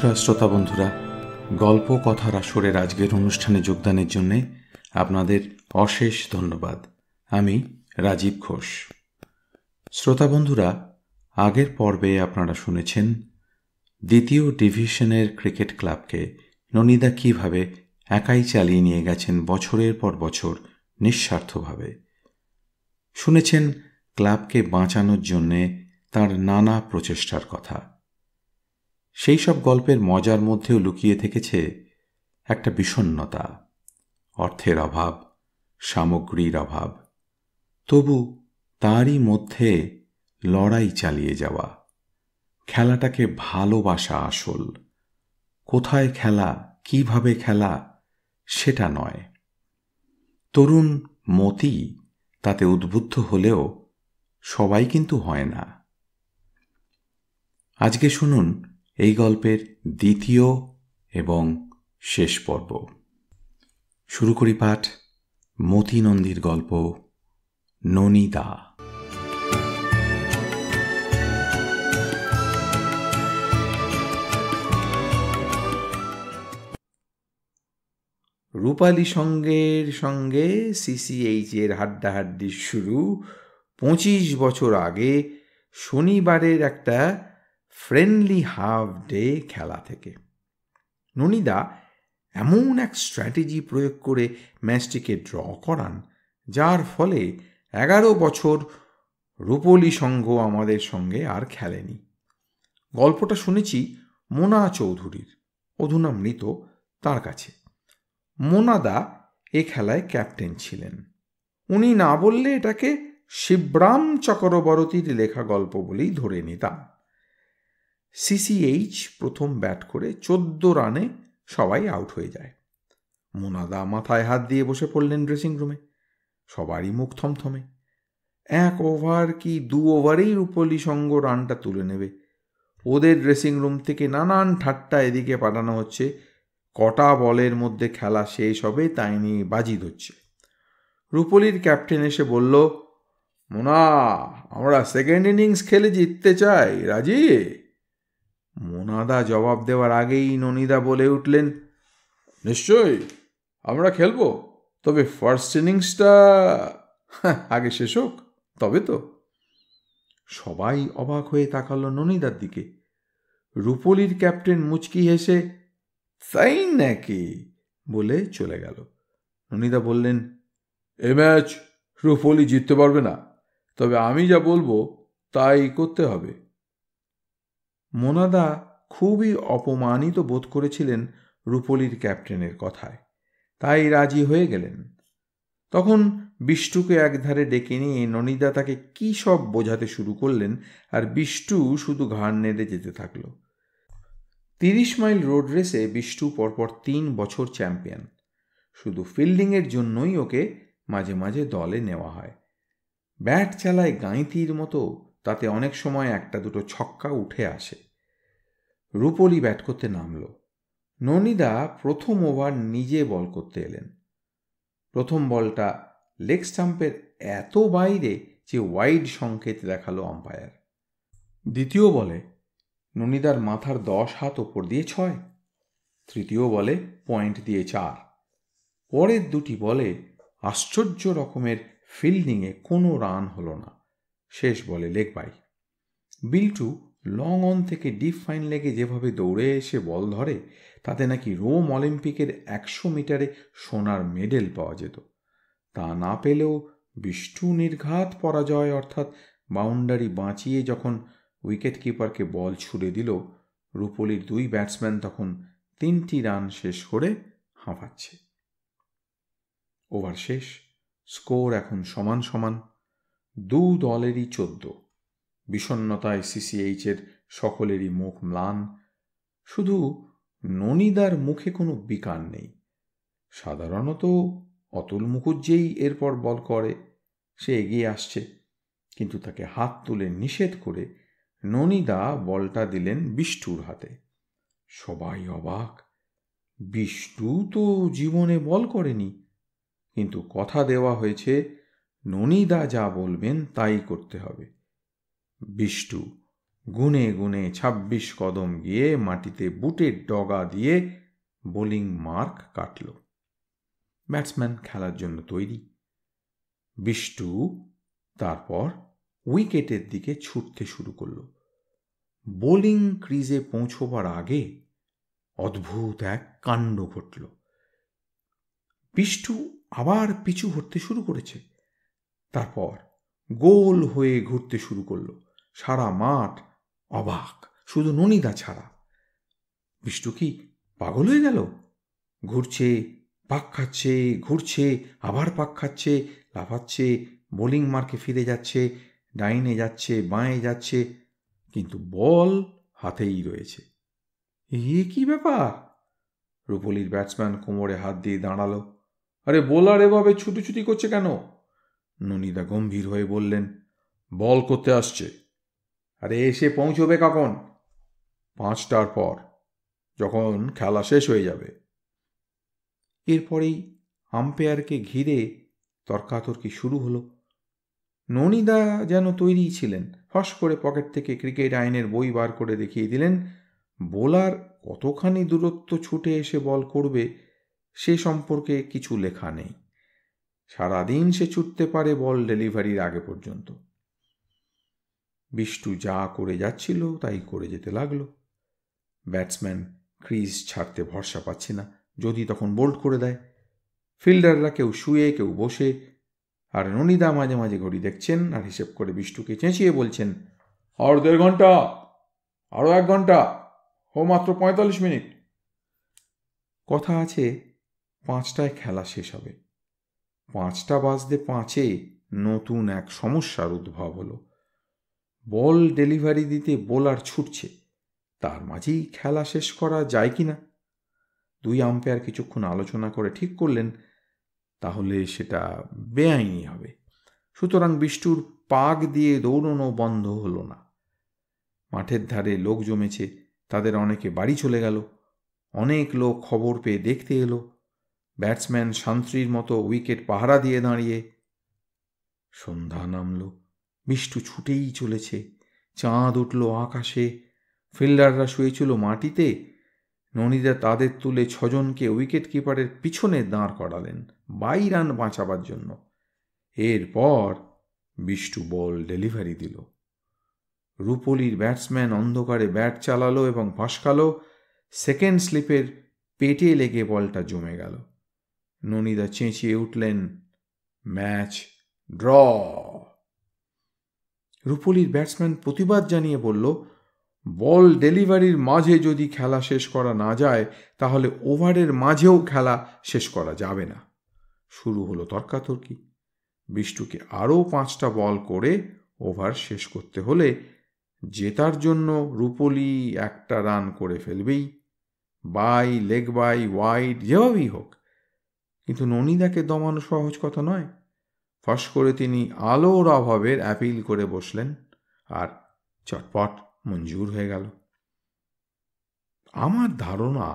নমস্কার শ্রোতা বন্ধুরা, গল্প কথার আসরের আজকের অনুষ্ঠানে যোগদানের জন্য আপনাদের অশেষ ধন্যবাদ। আমি রাজীব ঘোষ। শ্রোতা বন্ধুরা, আগের পর্বে আপনারা শুনেছেন দ্বিতীয় ডিভিশনের ক্রিকেট ক্লাবকে ননিদা কিভাবে একাই চালিয়ে নিয়ে গেছেন বছরের পর বছর নিঃস্বার্থভাবে। শুনেছেন ক্লাবকে বাঁচানোর জন্যে তার নানা প্রচেষ্টার কথা। সেই সব গল্পের মজার মধ্যেও লুকিয়ে থেকেছে একটা বিষণ্ণতা, অর্থের অভাব, সামগ্রীর অভাব, তবু তারই মধ্যে লড়াই চালিয়ে যাওয়া, খেলাটাকে ভালোবাসা। আসল কোথায় খেলা, কিভাবে খেলা সেটা নয়। তরুণ মতি তাতে উদ্বুদ্ধ হলেও সবাই কিন্তু হয় না। আজকে শুনুন এই গল্পের দ্বিতীয় এবং শেষ পর্ব। শুরু করি পাঠ মতি নন্দীর গল্প ননিদা। রূপালী সঙ্গের সঙ্গে সিসিএইচের হাড্ডাহাড্ডির শুরু 25 বছর আগে শনিবারের একটা ফ্রেন্ডলি হাফ ডে খেলা থেকে। ননিদা এমন এক স্ট্র্যাটেজি প্রয়োগ করে ম্যাচটিকে ড্র করান, যার ফলে 11 বছর রূপলী সংঘ আমাদের সঙ্গে আর খেলেনি। গল্পটা শুনেছি মোনা চৌধুরীর, অধুনা মৃত, তার কাছে। মোনাদা এ খেলায় ক্যাপ্টেন ছিলেন। উনি না বললে এটাকে শিবরাম চক্রবর্তীর লেখা গল্প বলেই ধরে নিতাম। সিসিএইচ প্রথম ব্যাট করে 14 রানে সবাই আউট হয়ে যায়। মোনাদা মাথায় হাত দিয়ে বসে পড়লেন ড্রেসিং রুমে। সবারই মুখ থমথমে। 1 ওভার কি 2 ওভারেই রূপলী সংঘ রানটা তুলে নেবে। ওদের ড্রেসিং রুম থেকে নানান ঠাট্টা এদিকে পাঠানো হচ্ছে। কটা বলের মধ্যে খেলা শেষ হবে তাই নিয়ে বাজি ধরছে। রূপলীর ক্যাপ্টেন এসে বলল, মোনা, আমরা সেকেন্ড ইনিংস খেলে জিততে চাই, রাজি? মোনাদা জবাব দেওয়ার আগেই ননিদা বলে উঠলেন, নিশ্চয়ই আমরা খেলবো, তবে ফার্স্ট ইনিংসটা আগে শেষ হোক তবে তো। সবাই অবাক হয়ে তাকালো ননিদার দিকে। রূপলীর ক্যাপ্টেন মুচকি হেসে তাই নাকি বলে চলে গেল। ননিদা বললেন, এ ম্যাচ রূপলী জিততে পারবে না, তবে আমি যা বলবো তাই করতে হবে। মোনাদা খুবই অপমানিত বোধ করেছিলেন রূপলীর ক্যাপ্টেনের কথায়, তাই রাজি হয়ে গেলেন। তখন বিষ্টুকে একধারে ডেকে নিয়ে ননিদা তাকে কী সব বোঝাতে শুরু করলেন, আর বিষ্টু শুধু ঘাড় নেড়ে যেতে থাকল। 30 মাইল রোড রেসে বিষ্টু পরপর 3 বছর চ্যাম্পিয়ন। শুধু ফিল্ডিংয়ের জন্যই ওকে মাঝে মাঝে দলে নেওয়া হয়। ব্যাট চালায় গাঁইতির মতো, তাতে অনেক সময় একটা দুটো ছক্কা উঠে আসে। রূপলী ব্যাট করতে নামল। ননিদা প্রথম ওভার নিজে বল করতে এলেন। প্রথম বলটা লেগ স্টাম্পের এত বাইরে যে ওয়াইড সংকেত দেখালো আম্পায়ার। দ্বিতীয় বলে ননিদার মাথার 10 হাত ওপর দিয়ে 6। তৃতীয় বলে পয়েন্ট দিয়ে 4। পরের দুটি বলে আশ্চর্য রকমের ফিল্ডিংয়ে কোনো রান হলো না। শেষ বলে leg by. Biltu long on থেকে ডিপ ফাইন লেগে যেভাবে দৌড়ে এসে বল ধরে, তাতে নাকি রোম অলিম্পিকের 100 মিটারে সোনার মেডেল পাওয়া যেত। তা না পেলেও বিষ্টু নির্ঘাত পরাজয়, অর্থাৎ বাউন্ডারি বাঁচিয়ে যখন উইকেট কিপারকে বল ছুড়ে দিল, রূপলীর 2 ব্যাটসম্যান তখন 3টি রান শেষ করে হাঁপাচ্ছে। ওভার শেষ, স্কোর এখন সমান সমান, 2 দলেরই 14। বিষণ্ণতায় সিসিএইচের সকলেরই মুখ ম্লান। শুধু ননিদার মুখে কোনো বিকার নেই। সাধারণত অতুল মুখুজ্জেই এরপর বল করে, সে এগিয়ে আসছে, কিন্তু তাকে হাত তুলে নিষেধ করে ননিদা বলটা দিলেন বিষ্টুর হাতে। সবাই অবাক। বিষ্টু তো জীবনে বল করেনি, কিন্তু কথা দেওয়া হয়েছে ননিদা যা বলবেন তাই করতে হবে। বিষ্টু গুনে গুনে ২৬ কদম গিয়ে মাটিতে বুটের ডগা দিয়ে বোলিং মার্ক কাটল। ব্যাটসম্যান খেলার জন্য তৈরি। বিষ্টু তারপর উইকেটের দিকে ছুটতে শুরু করল। বোলিং ক্রিজে পৌঁছবার আগে অদ্ভুত এক কাণ্ড ঘটল। বিষ্টু আবার পিছু হটতে শুরু করেছে। তারপর গোল হয়ে ঘুরতে শুরু করল। সারা মাঠ অবাক, শুধু ননিদা ছাড়া। বিষ্টু কি পাগল হয়ে গেল? ঘুরছে, পাক খাচ্ছে, ঘুরছে, আবার পাক খাচ্ছে, লাফাচ্ছে, বোলিং মার্কে ফিরে যাচ্ছে, ডাইনে যাচ্ছে, বাঁয়ে যাচ্ছে, কিন্তু বল হাতেই রয়েছে। এ কি ব্যাপার? রূপলির ব্যাটসম্যান কোমরে হাত দিয়ে দাঁড়ালো। আরে বোলার এভাবে ছুটোছুটি করছে কেন? ননিদা গম্ভীর হয়ে বললেন, বল করতে আসছে। আরে এসে পৌঁছবে কখন? 5টার পর, যখন খেলা শেষ হয়ে যাবে। এরপরেই আম্পায়ারকে ঘিরে তর্কাতর্কি শুরু হলো। ননিদা যেন তৈরি ছিলেন। ফস করে পকেট থেকে ক্রিকেট আইনের বই বার করে দেখিয়ে দিলেন, বোলার কতখানি দূরত্ব ছুটে এসে বল করবে সে সম্পর্কে কিছু লেখা নেই। সারাদিন সে ছুটতে পারে বল ডেলিভারির আগে পর্যন্ত। বিষ্টু যা করে যাচ্ছিল তাই করে যেতে লাগলো। ব্যাটসম্যান ক্রিজ ছাড়তে ভরসা পাচ্ছে না, যদি তখন বোল্ড করে দেয়। ফিল্ডাররা কেউ শুয়ে, কেউ বসে, আর ননিদা মাঝে মাঝে ঘড়ি দেখছেন আর হিসেব করে বিষ্টুকে চেঁচিয়ে বলছেন, আর 1.5 ঘন্টা, আরও 1 ঘন্টা, ও মাত্র 45 মিনিট। কথা আছে 5টায় খেলা শেষ হবে। 5টা বাজতে 5-এ নতুন এক সমস্যার উদ্ভব হলো। বল ডেলিভারি দিতে বোলার ছুটছে, তার মাঝেই খেলা শেষ করা যায় কি না। 2 আম্পায়ার কিছুক্ষণ আলোচনা করে ঠিক করলেন তাহলে সেটা বেআইনি হবে। সুতরাং বিষ্টুর পাক দিয়ে দৌড়ানো বন্ধ হলো না। মাঠের ধারে লোক জমেছে, তাদের অনেকে বাড়ি চলে গেল। অনেক লোক খবর পেয়ে দেখতে এলো। ব্যাটসম্যান শান্তির মতো উইকেট পাহারা দিয়ে দাঁড়িয়ে। সন্ধ্যা নামল, বিষ্টু ছুটেই চলেছে। চাঁদ উঠল আকাশে, ফিল্ডাররা শুয়েছিল মাটিতে। ননিদা তাদের তুলে 6 জনকে উইকেট কিপারের পিছনে দাঁড় করালেন 22 রান বাঁচাবার জন্য। এরপর বিষ্টু বল ডেলিভারি দিল। রূপলির ব্যাটসম্যান অন্ধকারে ব্যাট চালালো এবং ফসকালো। সেকেন্ড স্লিপের পেটে লেগে বলটা জমে গেল। ননিদা চেঁচিয়ে উঠলেন, ম্যাচ ড্র। রূপলির ব্যাটসম্যান প্রতিবাদ জানিয়ে বলল, বল ডেলিভারির মাঝে যদি খেলা শেষ করা না যায় তাহলে ওভারের মাঝেও খেলা শেষ করা যাবে না। শুরু হলো তর্কাতর্কি। বিষ্টুকে আরও 5টা বল করে ওভার শেষ করতে হলে জেতার জন্য রূপলি 1টা রান করে ফেলবেই, বাই, লেগ বাই, ওয়াইড, যেভাবেই হোক। কিন্তু ননিদাকে দমানো সহজ কথা নয়। ফস করে তিনি আলোর অভাবের অ্যাপিল করে বসলেন, আর চটপট মঞ্জুর হয়ে গেল। আমার ধারণা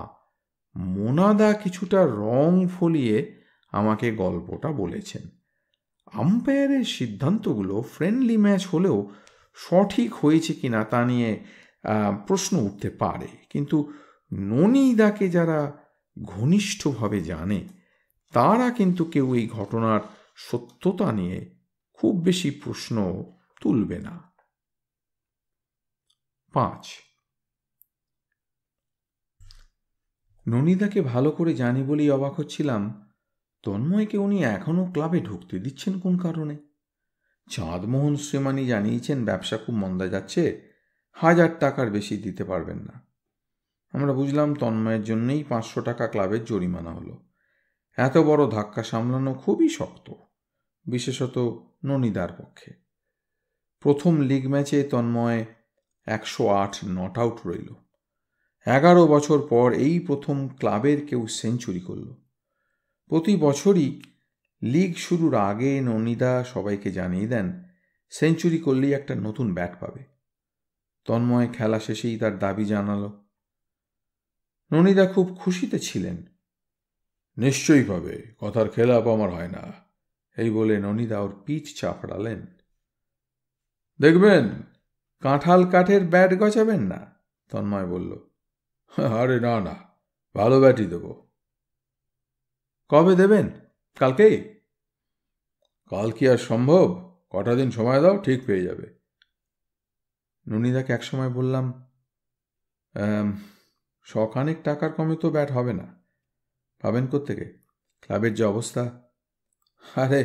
মোনাদা কিছুটা রং ফলিয়ে আমাকে গল্পটা বলেছেন। আম্পায়ারের সিদ্ধান্তগুলো ফ্রেন্ডলি ম্যাচ হলেও সঠিক হয়েছে কিনা তা নিয়ে প্রশ্ন উঠতে পারে, কিন্তু ননিদাকে যারা ঘনিষ্ঠভাবে জানে তারা কিন্তু কেউ এই ঘটনার সত্যতা নিয়ে খুব বেশি প্রশ্ন তুলবে না। 5. ননিদাকে ভালো করে জানি বলেই অবাক হচ্ছিলাম তন্ময়কে উনি এখনও ক্লাবে ঢুকতে দিচ্ছেন কোন কারণে। চাঁদমোহন শ্রীমানি জানিয়েছেন ব্যবসা খুব মন্দা যাচ্ছে, 1000 টাকার বেশি দিতে পারবেন না। আমরা বুঝলাম তন্ময়ের জন্যই 500 টাকা ক্লাবের জরিমানা হলো। এত বড় ধাক্কা সামলানো খুবই শক্ত, বিশেষত ননিদার পক্ষে। প্রথম লিগ ম্যাচে তন্ময় 108 নট আউট রইল। 11 বছর পর এই প্রথম ক্লাবের কেউ সেঞ্চুরি করল। প্রতি বছরই লিগ শুরুর আগে ননিদা সবাইকে জানিয়ে দেন সেঞ্চুরি করলেই একটা নতুন ব্যাট পাবে। তন্ময় খেলা শেষেই তার দাবি জানালো। ননিদা খুব খুশিতে ছিলেন। নিশ্চয়ই পাবে, কথার খেলাপ আমার হয় না, এই বলে ননিদা ওর পিঠ চাপড়ালেন। দেখবেন কাঁঠাল কাঠের ব্যাট গছাবেন না? তন্ময় বলল। আরে না না, ভালো ব্যাটই দেব। কবে দেবেন? কালকেই? কাল কি আর সম্ভব? কটা দিন সময় দাও, ঠিক পেয়ে যাবে। ননিদাকে একসময় বললাম, শখানেক টাকার কমে তো ব্যাট হবে না। পাবেন কোত্থেকে? ক্লাবের যে অবস্থা। আরে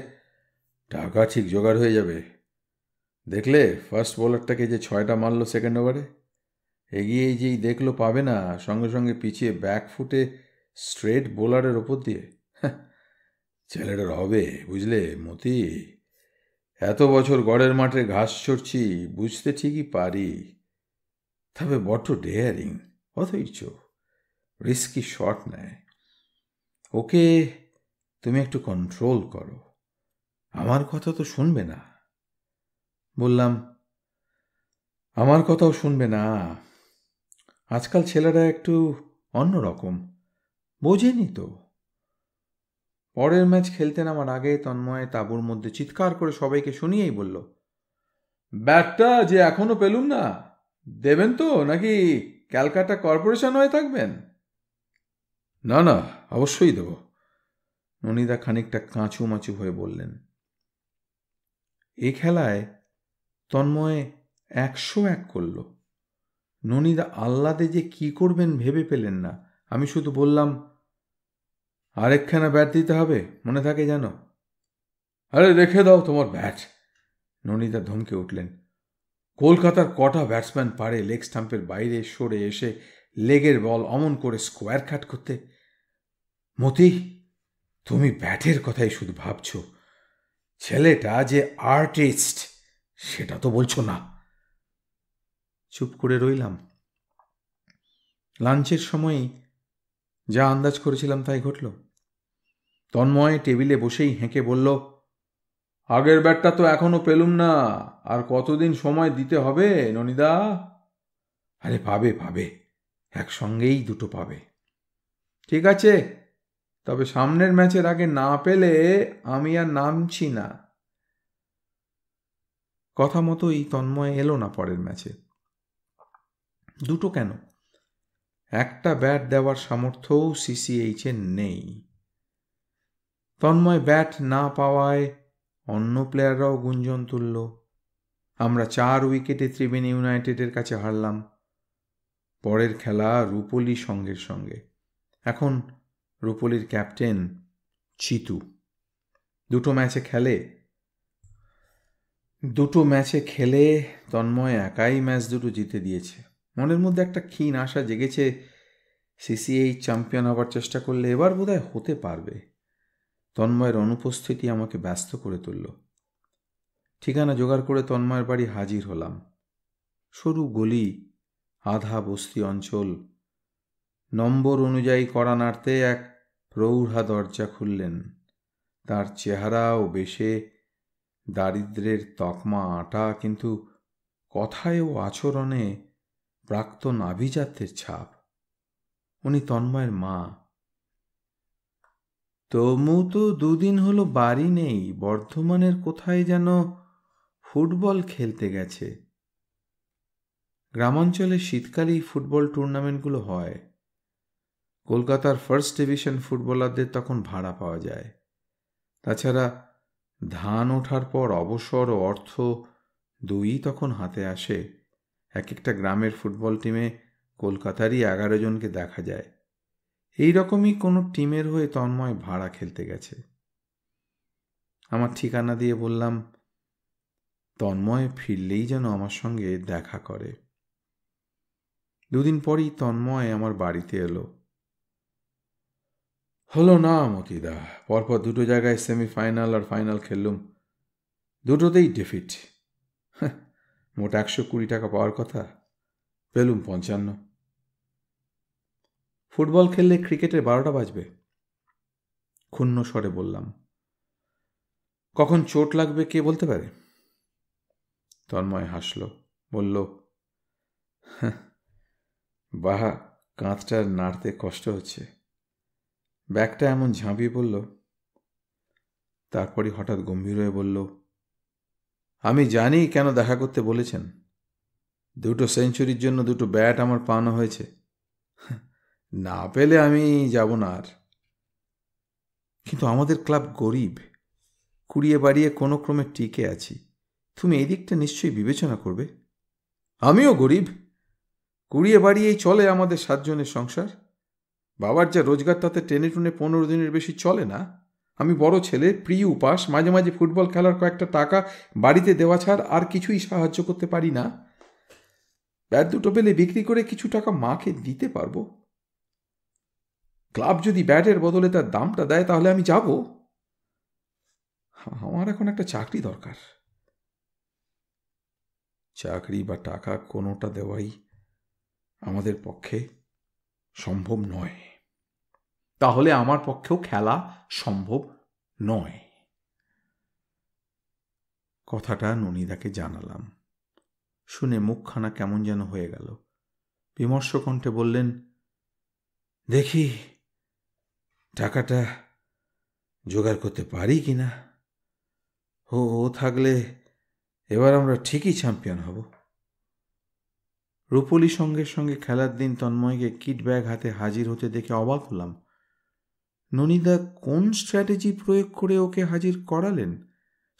টাকা ঠিক জোগাড় হয়ে যাবে। দেখলে ফার্স্ট বোলারটাকে যে 6টা মারল সেকেন্ড ওভারে, এগিয়েই যেই দেখলো পাবে না, সঙ্গে সঙ্গে পিছিয়ে ব্যাক ফুটে স্ট্রেট বোলারের ওপর দিয়ে। ছেলেটার হবে, বুঝলে মতি। এত বছর গড়ের মাঠে ঘাস ছড়ছি, বুঝতে ঠিকই পারি, তবে বড্ড ডেয়ারিং, অথৈচ রিস্কি শট নেয়। ওকে তুমি একটু কন্ট্রোল করো। আমার কথা তো শুনবে না। বললাম, আমার কথাও শুনবে না। আজকাল ছেলেরা একটু অন্যরকম, বোঝেনি তো। পরের ম্যাচ খেলতে নামার আগে তন্ময় তাঁবুর মধ্যে চিৎকার করে সবাইকে শুনিয়েই বলল, ব্যাটটা যে এখনো পেলুম না, দেবেন তো নাকি ক্যালকাটা কর্পোরেশন হয়ে থাকবেন? না না, অবশ্যই দেব। ননিদা খানিকটা কাঁচুমাচু হয়ে বললেন। এই খেলায় তন্ময় 101 করল। ননিদা আহ্লাদে যে কি করবেন ভেবে পেলেন না। আমি শুধু বললাম, আরেকখানা ব্যাট দিতে হবে, মনে থাকে যেন। আরে রেখে দাও তোমার ব্যাট। ননিদা ধমকে উঠলেন। কলকাতার কটা ব্যাটসম্যান পারে লেগ স্টাম্পের বাইরে সরে এসে লেগের বল অমন করে স্কোয়ার কাট করতে? মতি, তুমি ব্যাটের কথাই শুধু ভাবছ, ছেলেটা যে আর্টিস্ট সেটা তো বলছো না। চুপ করে রইলাম। লাঞ্চের সময়ই যা আন্দাজ করেছিলাম তাই ঘটল। তন্ময় টেবিলে বসেই হেঁকে বলল, আগের ব্যাটটা তো এখনো পেলুম না, আর কতদিন সময় দিতে হবে ননিদা? আরে পাবে পাবে, একসঙ্গেই দুটো পাবে। ঠিক আছে, তবে সামনের ম্যাচের আগে না পেলে আমি আর নামছি না। কথা মতোই তন্ময় এলো না পরের ম্যাচে। দুটো কেন, একটা ব্যাট দেওয়ার সামর্থ্যও সিসিএইচের নেই। তন্ময় ব্যাট না পাওয়ায় অন্য প্লেয়াররাও গুঞ্জন তুলল। আমরা 4 উইকেটে ত্রিবেণী ইউনাইটেডের কাছে হারলাম। পরের খেলা রূপলী সঙ্গের সঙ্গে। এখন রূপলীর ক্যাপ্টেন চিতু। দুটো ম্যাচে খেলে তন্ময় একাই ম্যাচ দুটো জিতে দিয়েছে। মনের মধ্যে একটা ক্ষীণ আশা জেগেছে, সিসিএইচ চ্যাম্পিয়ন হবার চেষ্টা করলে এবার বোধহয় হতে পারবে। তন্ময়ের অনুপস্থিতি আমাকে ব্যস্ত করে তুলল। ঠিকানা জোগাড় করে তন্ময়ের বাড়ি হাজির হলাম। সরু গলি, আধা বস্তি অঞ্চল। নম্বর অনুযায়ী কড়া নাড়তে এক প্রৌঢ়া দরজা খুললেন। তার চেহারা ও বেশে দারিদ্র্যের তকমা আঁটা, কিন্তু কথায় ও আচরণে প্রাক্তন আভিজাত্যের ছাপ। উনি তন্ময়ের মা। তমু তো 2 দিন হলো বাড়ি নেই, বর্ধমানের কোথায় যেন ফুটবল খেলতে গেছে। গ্রামাঞ্চলে শীতকালেই ফুটবল টুর্নামেন্টগুলো হয়। কলকাতার ফার্স্ট ডিভিশন ফুটবলারদের তখন ভাড়া পাওয়া যায়। তাছাড়া ধান ওঠার পর অবসর ও অর্থ দুই তখন হাতে আসে। এক একটা গ্রামের ফুটবল টিমে কলকাতারই 11 জনকে দেখা যায়। এই রকমই কোনো টিমের হয়ে তন্ময় ভাড়া খেলতে গেছে। আমার ঠিকানা দিয়ে বললাম, তন্ময় ফিরলেই যেন আমার সঙ্গে দেখা করে। 2 দিন পরই তন্ময় আমার বাড়িতে এলো। হলো না মতিদা, পরপর 2 জায়গায় সেমিফাইনাল আর ফাইনাল খেললুম, দুটোতেই ডিফিট। মোট 120 টাকা পাওয়ার কথা, পেলুম 55। ফুটবল খেললে ক্রিকেটের 12টা বাজবে, ক্ষুণ্ণ স্বরে বললাম। কখন চোট লাগবে কে বলতে পারে? তন্ময় হাসল, বলল, বাহ, কাঁধটা নাড়তে কষ্ট হচ্ছে। ব্যাগটা এমন ঝাঁপিয়ে পড়ল। তারপরই হঠাৎ গম্ভীর হয়ে বলল, আমি জানি কেন দেখা করতে বলেছেন। 2 সেঞ্চুরির জন্য 2 ব্যাট আমার পানো হয়েছে। না পেলে আমি যাব না আর। কিন্তু আমাদের ক্লাব গরিব, কুড়িয়ে বাড়িয়ে কোনো ক্রমে টিকে আছি। তুমি এই দিকটা নিশ্চয়ই বিবেচনা করবে। আমিও গরিব, কুড়িয়ে বাড়িয়েই চলে আমাদের 7 জনের সংসার। বাবার যা রোজগার তাতে টেনে টুনে 15 দিনের বেশি চলে না। আমি বড় ছেলে, প্রিয় উপাস, মাঝে মাঝে ফুটবল খেলার কয়েকটা টাকা বাড়িতে দেওয়া ছাড় আর কিছুই সাহায্য করতে পারি না। ব্যাট 2 পেলে বিক্রি করে কিছু টাকা মাকে দিতে পারবো। ক্লাব যদি ব্যাটের বদলে তার দামটা দেয় তাহলে আমি যাব। আমার এখন একটা চাকরি দরকার। চাকরি বা টাকা কোনোটা দেওয়াই আমাদের পক্ষে সম্ভব নয়। তাহলে আমার পক্ষেও খেলা সম্ভব নয়। কথাটা ননিদাকে জানালাম। শুনে মুখখানা কেমন যেন হয়ে গেল। বিমর্ষ কণ্ঠে বললেন, দেখি টাকাটা জোগাড় করতে পারি কিনা। ও থাকলে এবার আমরা ঠিকই চ্যাম্পিয়ন হব। রূপলি সঙ্গে সঙ্গে খেলার দিন তন্ময়কে কিট ব্যাগ হাতে হাজির হতে দেখে অবাক হলাম। ননিদা কোন স্ট্র্যাটেজি প্রয়োগ করে ওকে হাজির করালেন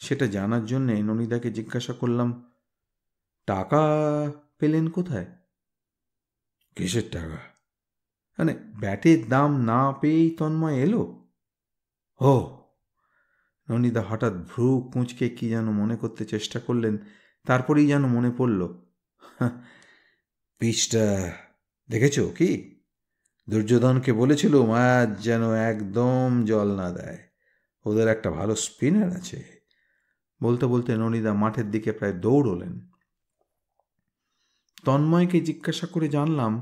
সেটা জানার জন্যে ননিদাকে জিজ্ঞাসা করলাম, টাকা পেলেন কোথায়? কিসের টাকা? মানে ব্যাটের দাম না পেয়েই তন্ময় এলো? ও, ননিদা হঠাৎ ভ্রু কুঁচকে কি যেন মনে করতে চেষ্টা করলেন, তারপরেই যেন মনে পড়ল, পিচটা দেখেছ কি? দুর্যোধনকে বলেছিল মাছ যেন একদম জল না দেয়, ওদের একটা ভালো স্পিনার আছে। বলতে বলতে ননিদা মাঠের দিকে প্রায় দৌড়লেন। তন্ময়কে জিজ্ঞাসা করে জানলাম,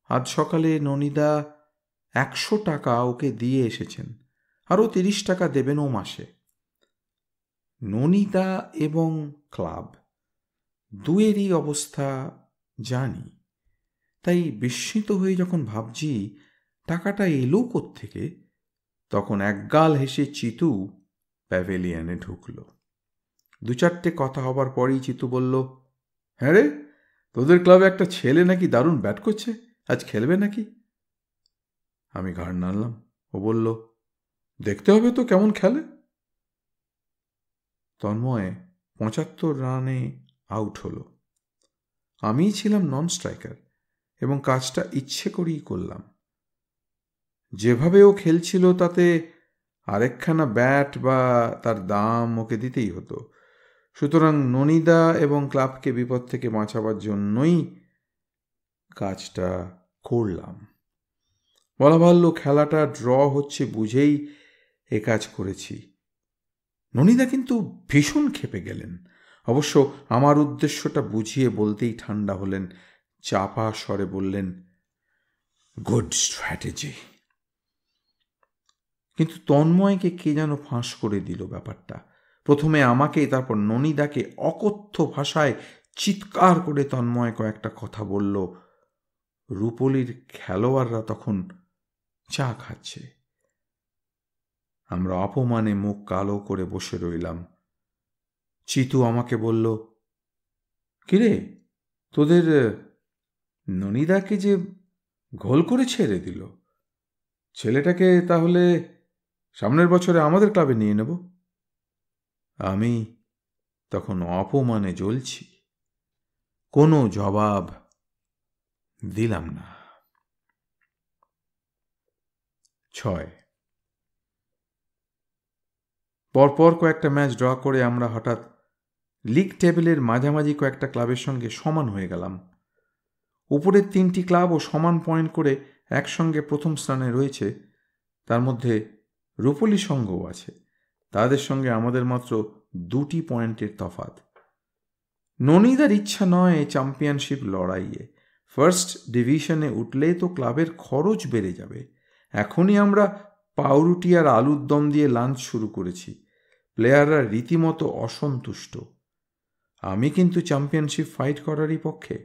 আজ সকালে ননিদা 100 টাকা ওকে দিয়ে এসেছেন, আরও 30 টাকা দেবেন ও মাসে। ননিদা এবং ক্লাব দুয়েরই অবস্থা জানি, তাই বিস্মিত হয়ে যখন ভাবছি টাকাটা এলো কোত্থেকে, তখন একগাল হেসে চিতু প্যাভিলিয়নে ঢুকল। 2-4টে কথা হবার পরেই চিতু বলল, হ্যাঁ রে, তোদের ক্লাবে একটা ছেলে নাকি দারুণ ব্যাট করছে, আজ খেলবে নাকি? আমি ঘাড় নাড়লাম। ও বলল, দেখতে হবে তো কেমন খেলে। তন্ময় 75 রানে আউট হলো। আমিই ছিলাম নন স্ট্রাইকার এবং কাজটা ইচ্ছে করেই করলাম। যেভাবে ও খেলছিল তাতে আরেকখানা ব্যাট বা তার দাম ওকে দিতেই হতো। সুতরাং ননিদা এবং ক্লাবকে বিপদ থেকে বাঁচাবার জন্যই কাজটা করলাম। বলা ভাল্য, খেলাটা ড্র হচ্ছে বুঝেই এ কাজ করেছি। ননিদা কিন্তু ভীষণ ক্ষেপে গেলেন। অবশ্য আমার উদ্দেশ্যটা বুঝিয়ে বলতেই ঠান্ডা হলেন, চাপা স্বরে বললেন, গুড স্ট্র্যাটেজি। কিন্তু তন্ময়কে কে যেন ফাঁস করে দিল ব্যাপারটা। প্রথমে আমাকে, তারপর ননিদাকে অকথ্য ভাষায় চিৎকার করে তন্ময় কয়েকটা কথা বলল। রূপলির খেলোয়াড়রা তখন চা খাচ্ছে। আমরা অপমানে মুখ কালো করে বসে রইলাম। চিতু আমাকে বলল, কিরে, তোদের ননিদাকে যে গোল করে ছেড়ে দিল, ছেলেটাকে তাহলে সামনের বছরে আমাদের ক্লাবে নিয়ে নেব। আমি তখন অপমানে জ্বলছি, কোনো জবাব দিলাম না। 6 পরপর কয়েকটা ম্যাচ ড্র করে আমরা হঠাৎ লিগ টেবিলের মাঝামাঝি কয়েকটা ক্লাবের সঙ্গে সমান হয়ে গেলাম। উপরের 3টি ক্লাবও সমান পয়েন্ট করে একসঙ্গে প্রথম স্থানে রয়েছে। তার মধ্যে রূপলি সংঘও আছে। তাদের সঙ্গে আমাদের মাত্র 2টি পয়েন্টের তফাৎ। ননিদার ইচ্ছা নয় চ্যাম্পিয়নশিপ লড়াইয়ে। ফার্স্ট ডিভিশনে উঠলে তো ক্লাবের খরচ বেড়ে যাবে। এখনই আমরা পাউরুটি আর আলুর দম দিয়ে লাঞ্চ শুরু করেছি। প্লেয়াররা রীতিমতো অসন্তুষ্ট। আমি কিন্তু চ্যাম্পিয়নশিপ ফাইট করারই পক্ষে।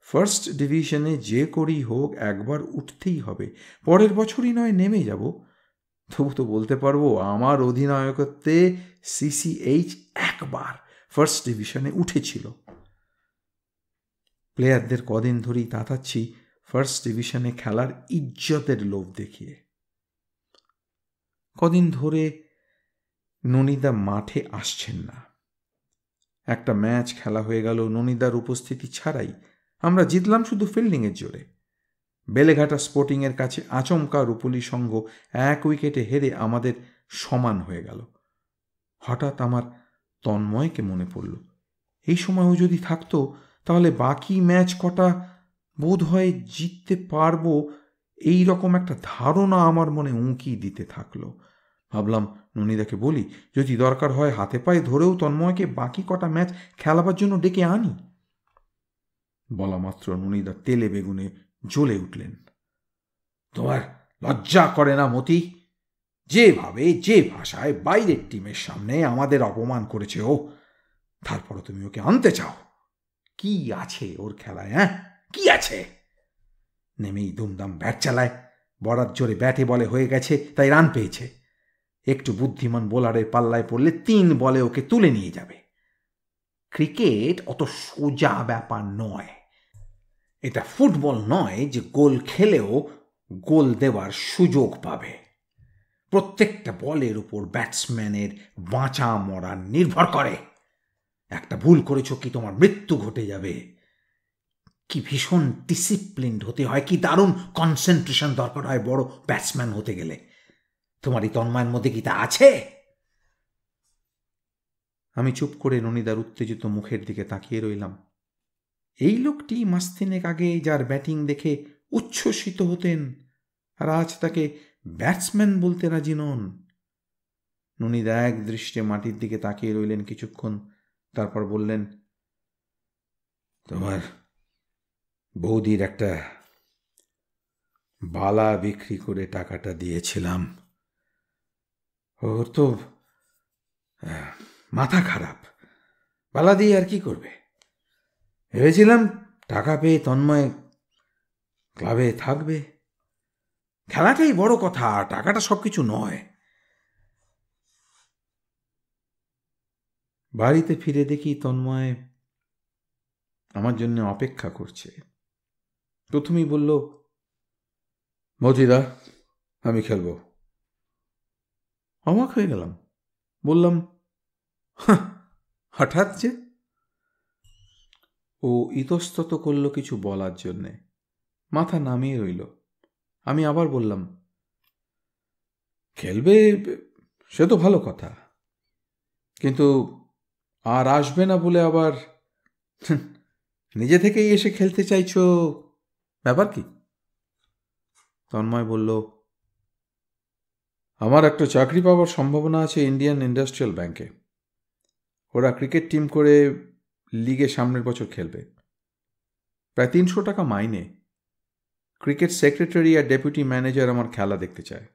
ফার্স্ট ডিভিশনে যে করেই হোক একবার উঠতেই হবে। পরের বছরই নয় নেমে যাব। তবু তো বলতে পারবো আমার অধিনায়কত্বে CCH একবার ফার্স্ট ডিভিশনে উঠেছিল। প্লেয়ারদের কদিন ধরেই তাতাচ্ছি ফার্স্ট ডিভিশনে খেলার ইজ্জতের লোভ দেখিয়ে। কদিন ধরে ননিদা মাঠে আসছেন না। একটা ম্যাচ খেলা হয়ে গেল ননিদার উপস্থিতি ছাড়াই। আমরা জিতলাম শুধু ফিল্ডিংয়ের জোরে। বেলেঘাটা স্পোর্টিংয়ের কাছে আচমকা রূপলী সংঘ 1 উইকেটে হেরে আমাদের সমান হয়ে গেল। হঠাৎ আমার তন্ময়কে মনে পড়ল, এই সময়ও যদি থাকতো তাহলে বাকি ম্যাচ কটা বোধ হয় জিততে পারবো, এই রকম একটা ধারণা আমার মনে উঁকি দিতে থাকলো। ভাবলাম ননিদাকে বলি, যদি দরকার হয় হাতে পায়ে ধরেও তন্ময়কে বাকি কটা ম্যাচ খেলাবার জন্য ডেকে আনি। বলা মাত্র ননিদা তেলে বেগুনে জ্বলে উঠলেন। তোমার লজ্জা করে না মতি? যেভাবে যে ভাষায় বাইরের টিমের সামনে আমাদের অপমান করেছে ও, তারপর তুমি ওকে আনতে চাও? কি আছে ওর খেলায়? হ্যাঁ, কি আছে? নেমেই দুমদাম ব্যাট চালায়, বরাত জোরে ব্যাটে বলে হয়ে গেছে তাই রান পেয়েছে। একটু বুদ্ধিমান বোলারের পাল্লায় পড়লে 3 বলে ওকে তুলে নিয়ে যাবে। ক্রিকেট অত সোজা ব্যাপার নয়। এটা ফুটবল নয় যে গোল খেলেও গোল দেওয়ার সুযোগ পাবে। প্রত্যেকটা বলের উপর ব্যাটসম্যানের বাঁচা মরা নির্ভর করে। একটা ভুল করেছ কি তোমার মৃত্যু ঘটে যাবে। কি ভীষণ ডিসিপ্লিনড হতে হয়, কি দারুণ কনসেন্ট্রেশন দরকার হয় বড় ব্যাটসম্যান হতে গেলে। তোমার এই তন্ময়ের মধ্যে কি তা আছে? আমি চুপ করে ননিদার উত্তেজিত মুখের দিকে তাকিয়ে রইলাম। এই লোকটি মাস 3 আগে যার ব্যাটিং দেখে উচ্ছ্বসিত হতেন, আর আজ তাকে ব্যাটসম্যান বলতে রাজি নন। ননিদা এক দৃষ্টে মাটির দিকে তাকিয়ে রইলেন কিছুক্ষণ, তারপর বললেন, তোমার বৌদির একটা বালা বিক্রি করে টাকাটা দিয়েছিলাম। ওর তো মাথা খারাপ, বালা দিয়ে আর কি করবে। ভেবেছিলাম টাকা পেয়ে তন্ময় ক্লাবে থাকবে। খেলাটাই বড় কথা, টাকাটা সবকিছু নয়। বাড়িতে ফিরে দেখি তন্ময় আমার জন্য অপেক্ষা করছে। প্রথমেই বলল, মতিদা, আমি খেলব। অবাক হয়ে গেলাম। বললাম, হঠাৎ যে? ও ইতস্তত করল কিছু বলার জন্যে, মাথা নামিয়ে রইল। আমি আবার বললাম, খেলবে সে তো ভালো কথা, কিন্তু আর আসবে না বলে আবার নিজে থেকেই এসে খেলতে চাইছো, ব্যাপার কি? তন্ময় বলল, আমার একটা চাকরি পাওয়ার সম্ভাবনা আছে ইন্ডিয়ান ইন্ডাস্ট্রিয়াল ব্যাংকে। ওরা ক্রিকেট টিম করে লিগে সামনের বছর খেলবে। প্রায় 300 টাকা মাইনে। ক্রিকেট সেক্রেটারি আর ডেপুটি ম্যানেজার আমার খেলা দেখতে চায়।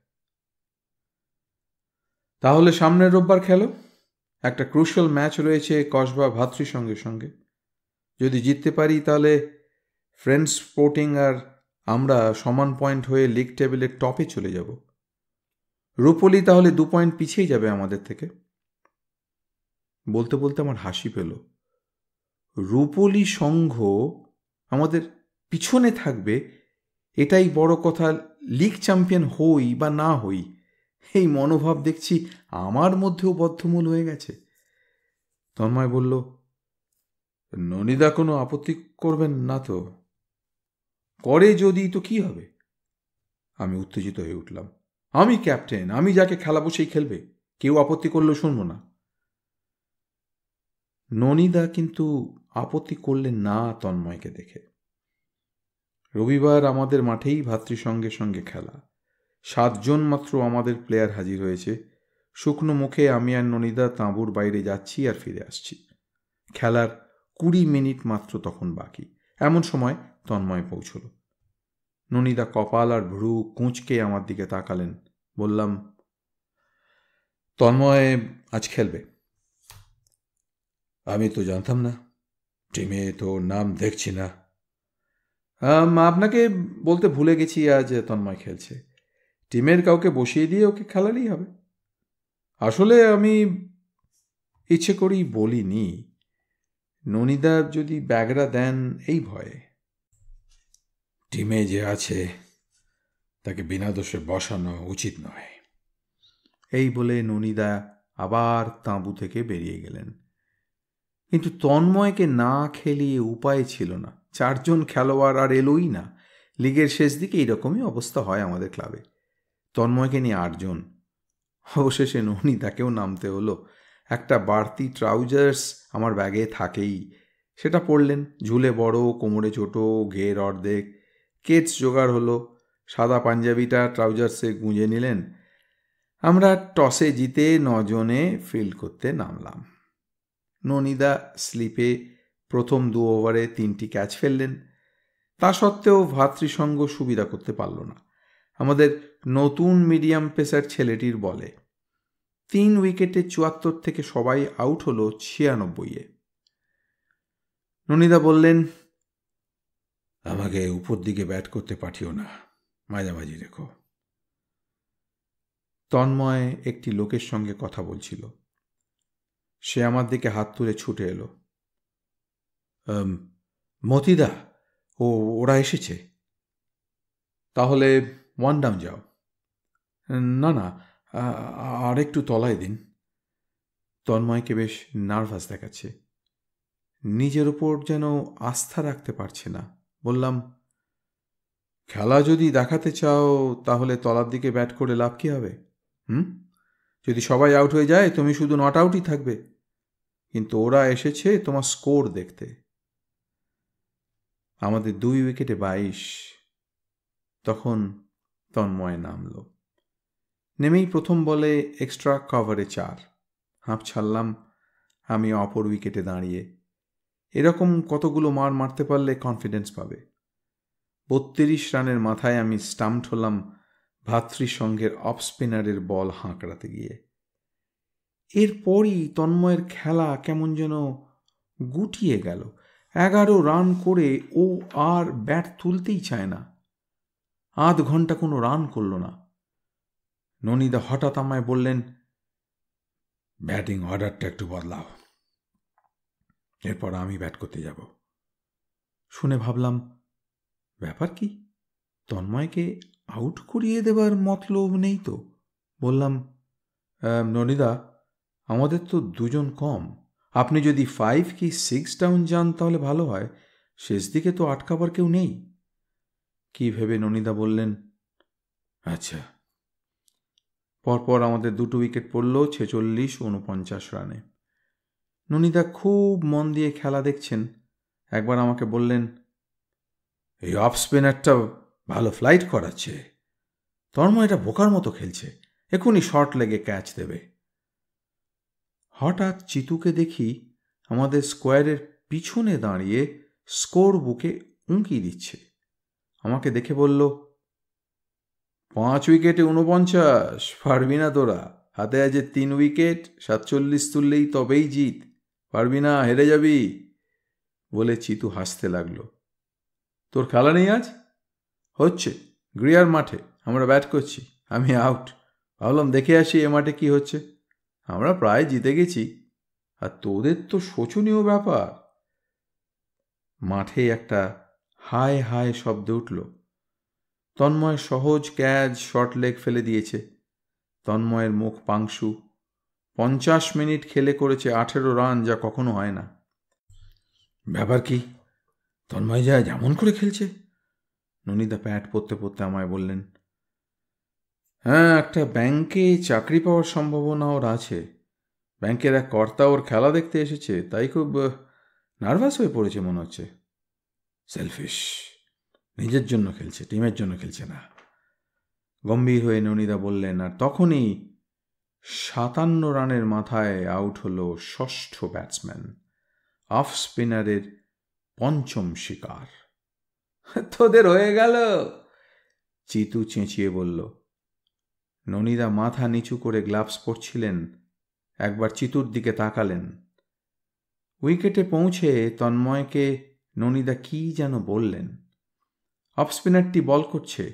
তাহলে সামনের রোববার খেলো। একটা ক্রুশিয়াল ম্যাচ রয়েছে কসবা ভাতৃসংঘের সঙ্গে। যদি জিততে পারি তাহলে ফ্রেন্ডস স্পোর্টিং আর আমরা সমান পয়েন্ট হয়ে লিগ টেবিলের টপে চলে যাব। রূপলী তাহলে 2 পয়েন্ট পিছিয়ে যাবে আমাদের থেকে। বলতে বলতে আমার হাসি পেল। রূপলী সংঘ আমাদের পিছনে থাকবে এটাই বড় কথা। লিগ চ্যাম্পিয়ন হই বা না হই, এই মনোভাব দেখছি আমার মধ্যেও বদ্ধমূল হয়ে গেছে। তন্ময় বলল, ননিদা কোনো আপত্তি করবেন না তো? করে যদি তো কি হবে? আমি উত্তেজিত হয়ে উঠলাম। আমি ক্যাপ্টেন, আমি যাকে খেলাবো সেই খেলবে। কেউ আপত্তি করলেও শুনবো না। ননিদা কিন্তু আপত্তি করলেন না তন্ময়কে দেখে। রবিবার আমাদের মাঠেই ভাতৃসংঘের সঙ্গে খেলা। 7 জন মাত্র আমাদের প্লেয়ার হাজির হয়েছে। শুকনো মুখে আমি আর ননিদা তাঁবুর বাইরে যাচ্ছি আর ফিরে আসছি। খেলার 20 মিনিট মাত্র তখন বাকি। এমন সময় তন্ময় পৌঁছল। ননিদা কপাল আর ভ্রু কুঁচকে আমার দিকে তাকালেন। বললাম, তন্ময় আজ খেলবে। আমি তো জানতাম না, টিমে তো নাম দেখছি না। আপনাকে বলতে ভুলে গেছি, আজ তন্ময় খেলছে। টিমের কাউকে বসিয়ে দিয়ে ওকে খেলালেই হবে। আসলে আমি ইচ্ছে করেই বলিনি, ননিদা যদি ব্যাগরা দেন এই ভয়ে। টিমে যে আছে তাকে বিনা দোষে বসানো উচিত নয়, এই বলে ননিদা আবার তাঁবু থেকে বেরিয়ে গেলেন। কিন্তু তন্ময়কে না খেলিয়ে উপায় ছিল না। 4 জন খেলোয়াড় আর এলোই না। লিগের শেষ দিকে এইরকমই অবস্থা হয় আমাদের ক্লাবে। তন্ময়কে নিয়ে 8 জন। অবশেষে ননিদাকেও নামতে হলো। একটা বাড়তি ট্রাউজার্স আমার ব্যাগে থাকেই, সেটা পরলেন। ঝুলে বড়, কোমরে ছোট, ঘের অর্ধেক। কেটস জোগাড় হলো। সাদা পাঞ্জাবিটা ট্রাউজার্সে গুঁজে নিলেন। আমরা টসে জিতে 9 জনে ফিল্ড করতে নামলাম। ননিদা স্লিপে প্রথম 2 ওভারে 3টি ক্যাচ ফেললেন। তা সত্ত্বেও ভ্রাতৃসঙ্গ সুবিধা করতে পারল না আমাদের নতুন মিডিয়াম পেসার ছেলেটির বলে। 3 উইকেটে 74 থেকে সবাই আউট হলো 96-এ। ননিদা বললেন, আমাকে উপর দিকে ব্যাট করতে পাঠিও না, মাঝামাঝি রেখো। তন্ময় একটি লোকের সঙ্গে কথা বলছিল। সে আমার দিকে হাত তুলে ছুটে এলো। মতিদা, ওরা এসেছে। তাহলে 1 ডাউন যাও। না না, আর একটু তলায় দিন। তন্ময়কে বেশ নার্ভাস দেখাচ্ছে। নিজের উপর যেন আস্থা রাখতে পারছে না। বললাম, খেলা যদি দেখাতে চাও তাহলে তলার দিকে ব্যাট করে লাভ কী হবে? যদি সবাই আউট হয়ে যায় তুমি শুধু নট আউটই থাকবে। কিন্তু ওরা এসেছে তোমার স্কোর দেখতে। আমাদের 2 উইকেটে 22। তখন তন্ময় নামল। নেমেই প্রথম বলে এক্সট্রা কভারে 4। হাঁপ ছাড়লাম আমি অপর উইকেটে দাঁড়িয়ে। এরকম কতগুলো মার মারতে পারলে কনফিডেন্স পাবে। 32 রানের মাথায় আমি স্টাম্পড হলাম ভ্রাতৃসংঘের অফ স্পিনারের বল হাঁকড়াতে গিয়ে। এরপরই তন্ময়ের খেলা কেমন যেন গুটিয়ে গেল। 11 রান করে ও আর ব্যাট তুলতেই চায় না। আধ ঘন্টা কোনো রান করল না। ননিদা হঠাৎ আমায় বললেন, ব্যাটিং অর্ডারটা একটু বদলাও, এরপর আমি ব্যাট করতে যাব। শুনে ভাবলাম, ব্যাপার কি? তন্ময়কে আউট করিয়ে দেবার মতলব নেই তো? বললাম, ননিদা, আমাদের তো 2 জন কম। আপনি যদি 5 কি 6 ডাউন যান তাহলে ভালো হয়। শেষ দিকে তো আটকাবার কেউ নেই। কি ভেবে ননিদা বললেন, আচ্ছা। পরপর আমাদের 2টো উইকেট পড়ল 46-49 রানে। ননিদা খুব মন দিয়ে খেলা দেখছেন। একবার আমাকে বললেন, এই অফ স্পিনারটা ভালো ফ্লাইট করাচ্ছে। তন্ময় এটা বোকার মতো খেলছে, এখনই শর্ট লেগে ক্যাচ দেবে। হঠাৎ চিতুকে দেখি আমাদের স্কোয়ারের পিছনে দাঁড়িয়ে স্কোর বুকে উঁকি দিচ্ছে। আমাকে দেখে বলল, 5 উইকেটে 49, পারবি না তোরা? হাতে আছে 3 উইকেট, 47 তুললেই তবেই জিত। পারবি না, হেরে যাবি। বলে চিতু হাসতে লাগলো। তোর খেলা নেই আজ? হচ্ছে, গ্রিয়ার মাঠে আমরা ব্যাট করছি, আমি আউট। ভাবলাম দেখে আসি এ মাঠে কি হচ্ছে। আমরা প্রায় জিতে গেছি, আর তোদের তো শোচনীয় ব্যাপার। মাঠে একটা হায় হায় শব্দ উঠল। তন্ময় সহজ ক্যাচ শর্ট লেগ ফেলে দিয়েছে। তন্ময়ের মুখ পাংশু। 50 মিনিট খেলে করেছে 18 রান, যা কখনো হয় না। ব্যাপার কি? তন্ময় যা যেমন করে খেলছে। ননিদা প্যাট পরতে পরতে আমায় বললেন, হ্যাঁ, একটা ব্যাংকে চাকরি পাওয়ার সম্ভাবনা ওর আছে। ব্যাংকের এক কর্তা ওর খেলা দেখতে এসেছে, তাই খুব নার্ভাস হয়ে পড়েছে মনে হচ্ছে। সেলফিশ, নিজের জন্য খেলছে, টিমের জন্য খেলছে না। গম্ভীর হয়ে ননিদা বললেন, আর তখনই 57 রানের মাথায় আউট হলো 6ষ্ঠ ব্যাটসম্যান, অফ স্পিনারের 5ম শিকার। তোদের হয়ে গেল, চিতু চেঁচিয়ে বলল। ননিদা মাথা নিচু করে গ্লাভস পরছিলেন। একবার চিতুর দিকে তাকালেন। উইকেটে পৌঁছে তন্ময়কে ননিদা কি যেন বললেন। অফ স্পিনারটি বল করছে।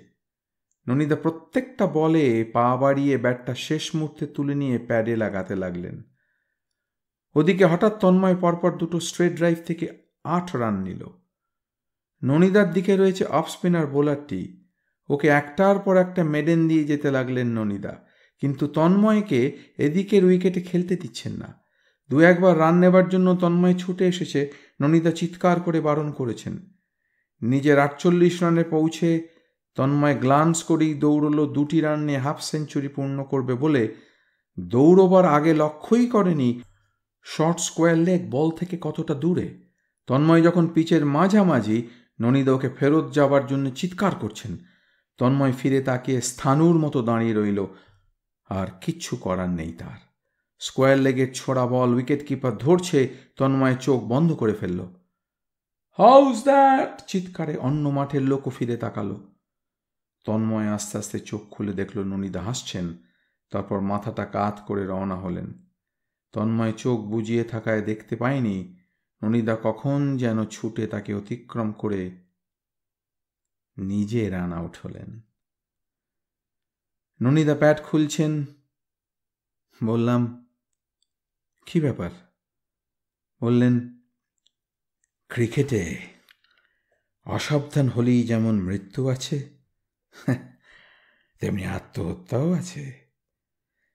ননিদা প্রত্যেকটা বলে পা বাড়িয়ে ব্যাটটা শেষ মুহূর্তে তুলে নিয়ে প্যাডে লাগাতে লাগলেন। ওদিকে হঠাৎ তন্ময় পরপর দুটো স্ট্রেট ড্রাইভ থেকে 8 রান নিল। ননিদার দিকে রয়েছে অফ স্পিনার বোলারটি। ওকে একটার পর একটা মেডেন দিয়ে যেতে লাগলেন ননিদা, কিন্তু তন্ময়কে এদিকের উইকেটে খেলতে দিচ্ছেন না। 2-1 বার রান নেবার জন্য তন্ময় ছুটে এসেছে, ননিদা চিৎকার করে বারণ করেছেন। নিজের 48 রানে পৌঁছে তন্ময় গ্লান্স করেই দৌড়ল 2টি রান নিয়ে হাফ সেঞ্চুরি পূর্ণ করবে বলে। দৌড়বার আগে লক্ষ্যই করেনি শর্ট স্কোয়ার লেগ বল থেকে কতটা দূরে। তন্ময় যখন পিচের মাঝামাঝি, ননিদা ওকে ফেরত যাবার জন্য চিৎকার করছেন। তন্ময় ফিরে তাকিয়ে স্থানুর মতো দাঁড়িয়ে রইল, আর কিচ্ছু করার নেই তার। স্কোয়ার লেগের ছোড়া বল উইকেট কিপার ধরছে, তন্ময় চোখ বন্ধ করে ফেলল। হাউস দ্যাট চিৎকারে অন্য মাঠের লোকও ফিরে তাকালো। তন্ময় আস্তে আস্তে চোখ খুলে দেখল ননিদা হাসছেন, তারপর মাথাটা কাত করে রওনা হলেন। তন্ময় চোখ বুজিয়ে থাকায় দেখতে পায়নি ননিদা কখন যেন ছুটে তাকে অতিক্রম করে নিজে রান আউট হলেন। ননিদা প্যাড খুলছেন। বললাম, কি ব্যাপার? বললেন, ক্রিকেটে অসাবধান হলেই যেমন মৃত্যু আছে, তেমনি আত্মহত্যাও আছে।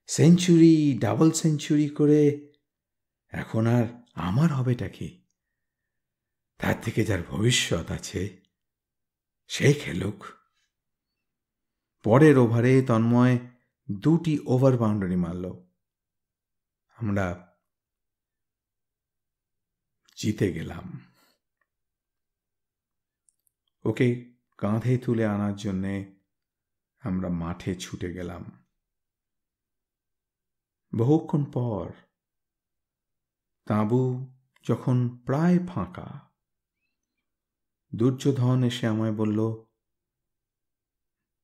সেঞ্চুরি, ডাবল সেঞ্চুরি করে এখন আর আমার হবেটা কি? তার থেকে যার ভবিষ্যৎ আছে সেই খেলুক। পরের ওভারে তন্ময় 2টি ওভার বাউন্ডারি মারল। আমরা জিতে গেলাম। ওকে কাঁধে তুলে আনার জন্যে আমরা মাঠে ছুটে গেলাম। বহুক্ষণ পর তাঁবু যখন প্রায় ফাঁকা, দুর্যোধন এসে আমায় বলল,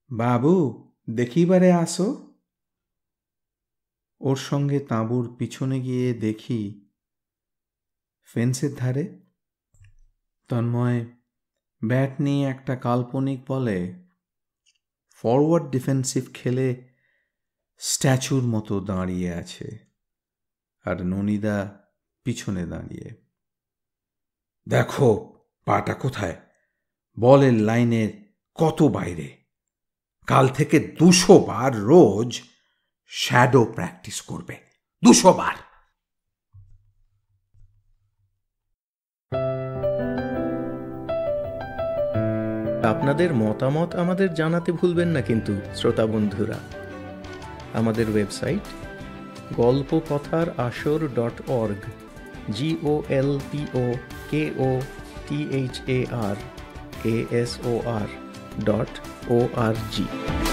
বাবু দেখিবারে আসো। ওর সঙ্গে তাঁবুর পিছনে গিয়ে দেখি ফেন্সের ধারে তন্ময় ব্যাট নিয়ে একটা কাল্পনিক বলে ফরওয়ার্ড ডিফেন্সিভ খেলে স্ট্যাচুর মতো দাঁড়িয়ে আছে, আর ননিদা পিছনে দাঁড়িয়ে। দেখো পাটা কোথায়, বলের লাইনের কত বাইরে। কাল থেকে 200 বার রোজ শ্যাডো প্র্যাকটিস করবে, 200 বার। আপনাদের মতামত আমাদের জানাতে ভুলবেন না কিন্তু শ্রোতা বন্ধুরা। আমাদের ওয়েবসাইট golpokothar.org golpokothar.org